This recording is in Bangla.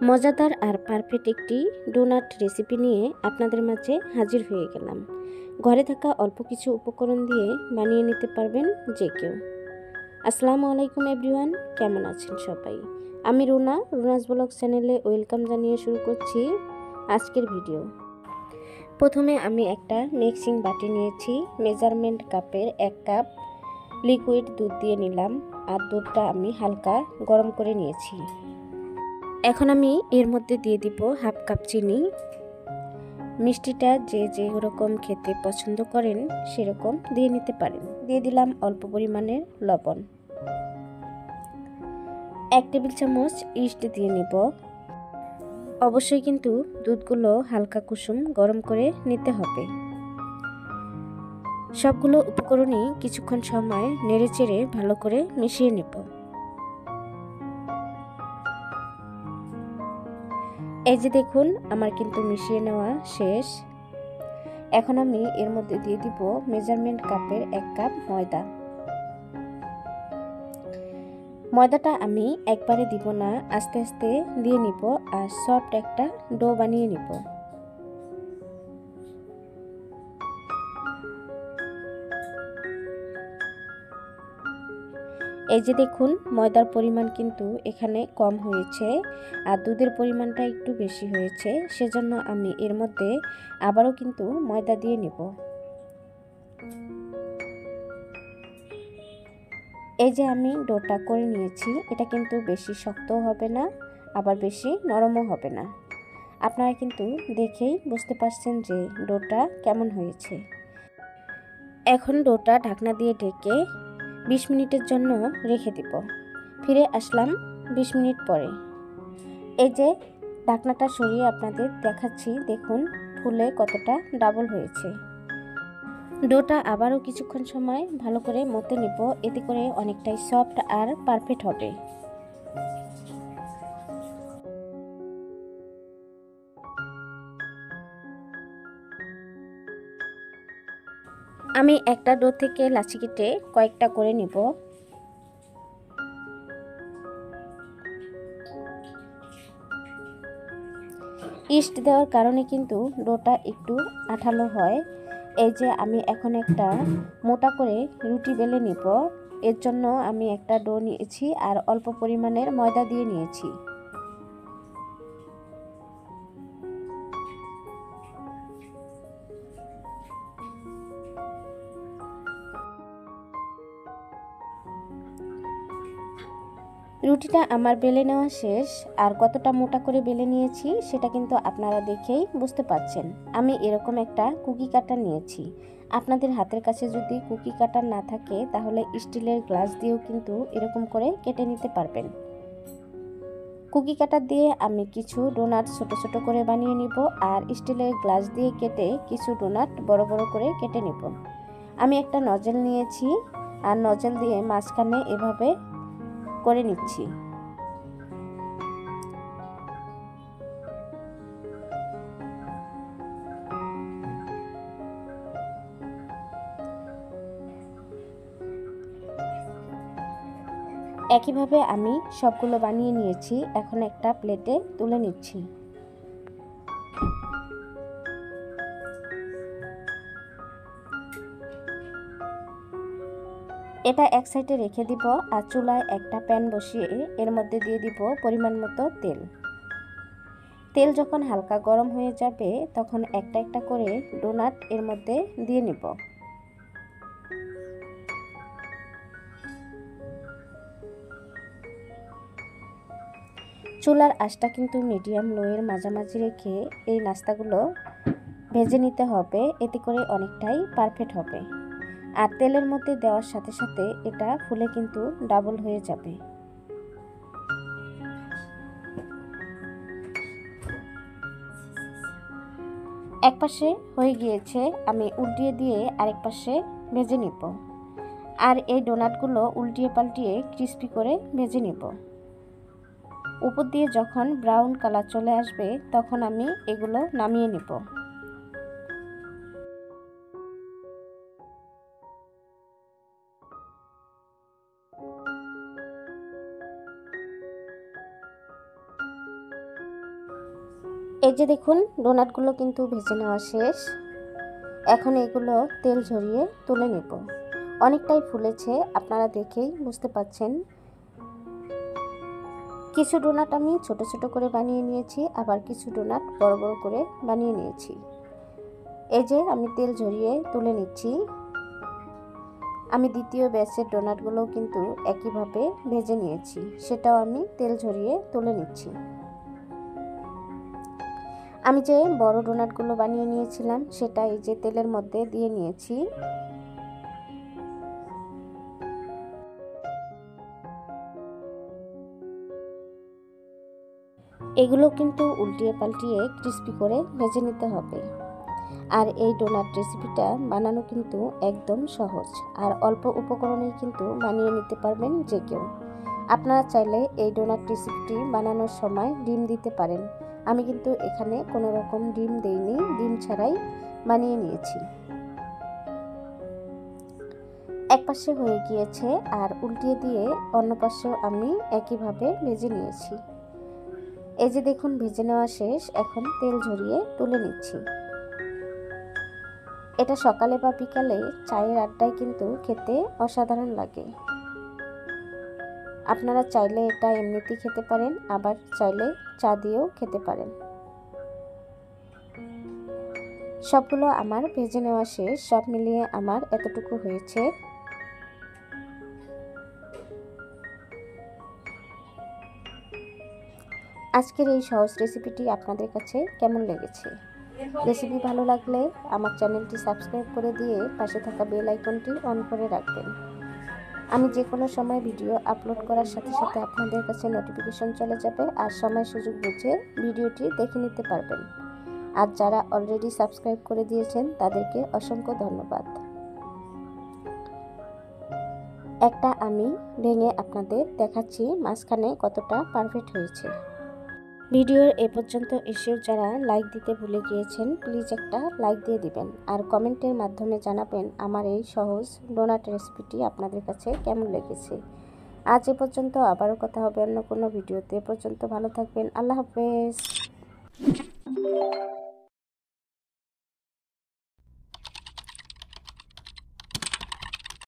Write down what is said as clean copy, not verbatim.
মজাদার আর পারফেক্ট একটি ডোনাট রেসিপি নিয়ে আপনাদের মাঝে হাজির হয়ে গেলাম। ঘরে থাকা অল্প কিছু উপকরণ দিয়ে বানিয়ে নিতে পারবেন যে কেউ। আসসালামু আলাইকুম এভরিওয়ান, কেমন আছেন সবাই? আমি রুনাস ব্লগ চ্যানেলে ওয়েলকাম জানিয়ে শুরু করছি আজকের ভিডিও। প্রথমে আমি একটা মিক্সিং বাটি নিয়েছি, মেজারমেন্ট কাপের 1 কাপ লিকুইড দুধ দিয়ে নিলাম, আর দুধটা আমি হালকা গরম করে নিয়েছি। এখন আমি এর মধ্যে দিয়ে দিব হাফ কাপ চিনি। মিষ্টিটা যে যেরকম খেতে পছন্দ করেন সেরকম দিয়ে নিতে পারেন। দিয়ে দিলাম অল্প পরিমাণের লবণ। 1 টেবিল চামচ ইস্ট দিয়ে নিব। অবশ্যই কিন্তু দুধগুলো হালকা কুসুম গরম করে নিতে হবে। সবগুলো উপকরণই কিছুক্ষণ সময় নেড়েচেড়ে ভালো করে মিশিয়ে নেব। এই যে দেখুন, আমার কিন্তু মিশিয়ে নেওয়া শেষ। এখন আমি এর মধ্যে দিয়ে দিব মেজারমেন্ট কাপের 1 কাপ ময়দা। ময়দাটা আমি একবারে দিব না, আস্তে আস্তে দিয়ে নিব আর সফট একটা ডো বানিয়ে নিব। এই যে দেখুন, ময়দার পরিমাণ কিন্তু এখানে কম হয়েছে আর দুধের পরিমাণটা একটু বেশি হয়েছে, সেজন্য আমি এর মধ্যে আবারও কিন্তু ময়দা দিয়ে নিব। এই যে আমি ডোটা করে নিয়েছি, এটা কিন্তু বেশি শক্তও হবে না আবার বেশি নরমও হবে না। আপনারা কিন্তু দেখেই বুঝতে পারছেন যে ডোটা কেমন হয়েছে। এখন ডোটা ঢাকনা দিয়ে ঢেকে 20 মিনিটের জন্য রেখে দিব। ফিরে আসলাম 20 মিনিট পরে। এই যে ঢাকনাটা সরিয়ে আপনাদের দেখাচ্ছি, দেখুন ফুলে কতটা ডাবল হয়েছে। ডোটা আবারও কিছুক্ষণ সময় ভালো করে মতে নিব, এতে করে অনেকটাই সফট আর পারফেক্ট হবে। আমি একটা ডো থেকে লাচি কেটে কয়েকটা করে নিব। ইস্ট দেওয়ার কারণে কিন্তু ডোটা একটু আঠালো হয়। এই যে আমি এখন একটা মোটা করে রুটি বেলে নিব। এর জন্য আমি একটা ডো নিয়েছি আর অল্প পরিমাণের ময়দা দিয়ে নিয়েছি। রুটিটা আমার বেলে নেওয়া শেষ, আর কতটা মোটা করে বেলে নিয়েছি সেটা কিন্তু আপনারা দেখেই বুঝতে পারছেন। আমি এরকম একটা কুকি কাটার নিয়েছি। আপনাদের হাতের কাছে যদি কুকি কাটার না থাকে তাহলে স্টিলের গ্লাস দিয়েও কিন্তু এরকম করে কেটে নিতে পারবেন। কুকি কাটার দিয়ে আমি কিছু ডোনাট ছোট ছোট করে বানিয়ে নিব, আর স্টিলের গ্লাস দিয়ে কেটে কিছু ডোনাট বড় বড় করে কেটে নিব। আমি একটা নজল নিয়েছি আর নজল দিয়ে মাঝখানে এভাবে করে নিচ্ছি। একইভাবে আমি সবগুলো বানিয়ে নিয়েছি, এখন একটা প্লেটে তুলে নিচ্ছি। এটা এক সাইডে রেখে দিব, আর চুলায় একটা প্যান বসিয়ে এর মধ্যে দিয়ে দিব পরিমাণ মতো তেল। তেল যখন হালকা গরম হয়ে যাবে তখন একটা একটা করে ডোনাট এর মধ্যে দিয়ে নিব। চুলার আঁচটা কিন্তু মিডিয়াম লোয়ের মাঝামাঝি রেখে এই নাস্তাগুলো ভেজে নিতে হবে, এতে করে অনেকটাই পারফেক্ট হবে। আর তেলের মধ্যে দেওয়ার সাথে সাথে এটা ফুলে কিন্তু ডাবল হয়ে যাবে। এক পাশে হয়ে গিয়েছে, আমি উল্টিয়ে দিয়ে আরেক পাশে ভেজে নিব। আর এই ডোনাটগুলো উল্টিয়ে পাল্টিয়ে ক্রিস্পি করে ভেজে নিব। উপর দিয়ে যখন ব্রাউন কালার চলে আসবে তখন আমি এগুলো নামিয়ে নিব। এই যে দেখুন ডোনাটগুলো কিন্তু ভেজে নেওয়া শেষ। এখন এগুলো তেল ঝরিয়ে তুলে নেব। অনেকটাই ফুলেছে, আপনারা দেখেই বুঝতে পাচ্ছেন। কিছু ডোনাট আমি ছোট ছোট করে বানিয়ে নিয়েছি, আবার কিছু ডোনাট বড় বড় করে বানিয়ে নিয়েছি। এই যে আমি তেল ঝরিয়ে তুলে নিচ্ছি। আমি দ্বিতীয় ব্যাচের ডোনাটগুলোও কিন্তু একইভাবে ভেজে নিয়েছি, সেটাও আমি তেল ঝরিয়ে তুলে নিচ্ছি। আমি যে বড় ডোনাটগুলো বানিয়ে নিয়েছিলাম সেটা এই যে তেলের মধ্যে দিয়ে নিয়েছি। এগুলো কিন্তু উল্টিয়ে পাল্টিয়ে ক্রিস্পি করে ভেজে নিতে হবে। আর এই ডোনাট রেসিপিটা বানানো কিন্তু একদম সহজ, আর অল্প উপকরণেই কিন্তু বানিয়ে নিতে পারবেন যে কেউ। আপনারা চাইলে এই ডোনাট রেসিপিটি বানানোর সময় ডিম দিতে পারেন। আমি কিন্তু এখানে কোনো রকম ডিম দেইনি, ডিম ছাড়াই বানিয়ে নিয়েছি। এক পাশে হয়ে গিয়েছে, আর উল্টিয়ে দিয়ে অন্য পাশেও আমি একইভাবে ভেজে নিয়েছি। এই যে দেখুন ভেজে নেওয়া শেষ, এখন তেল ঝরিয়ে তুলে নিচ্ছি। এটা সকালে বা বিকালে চায়ের আড্ডায় কিন্তু খেতে অসাধারণ লাগে। আপনারা চাইলে এটা এমনিতেই খেতে পারেন, আবার চাইলে চা দিয়েও খেতে পারেন। সবগুলো আমার ভেজে নেওয়া শেষ, সব মিলিয়ে আমার এতটুকু হয়েছে। আজকের এই সহজ রেসিপিটি আপনাদের কাছে কেমন লেগেছে? রেসিপি ভালো লাগলে আমার চ্যানেলটি সাবস্ক্রাইব করে দিয়ে পাশে থাকা বেল আইকনটি অন করে রাখবেন। আমি যে কোনো সময় ভিডিও আপলোড করার সাথে সাথে আপনাদের কাছে নোটিফিকেশন চলে যাবে, আর সময় সুযোগ বুঝে ভিডিওটি দেখে নিতে পারবেন। আর যারা অলরেডি সাবস্ক্রাইব করে দিয়েছেন তাদেরকে অসংখ্য ধন্যবাদ। একটা আমি ভেঙে আপনাদের দেখাচ্ছি মাঝখানে কতটা পারফেক্ট হয়েছে। ভিডিওর এ পর্যন্ত এসেও যারা লাইক দিতে ভুলে গিয়েছেন, প্লিজ একটা লাইক দিয়ে দিবেন, আর কমেন্টের মাধ্যমে জানাবেন আমার এই সহজ ডোনাট রেসিপিটি আপনাদের কাছে কেমন লেগেছে। আজ এ পর্যন্ত, আবারও কথা হবে অন্য কোনো ভিডিওতে। এ পর্যন্ত ভালো থাকবেন। আল্লাহ হাফেজ।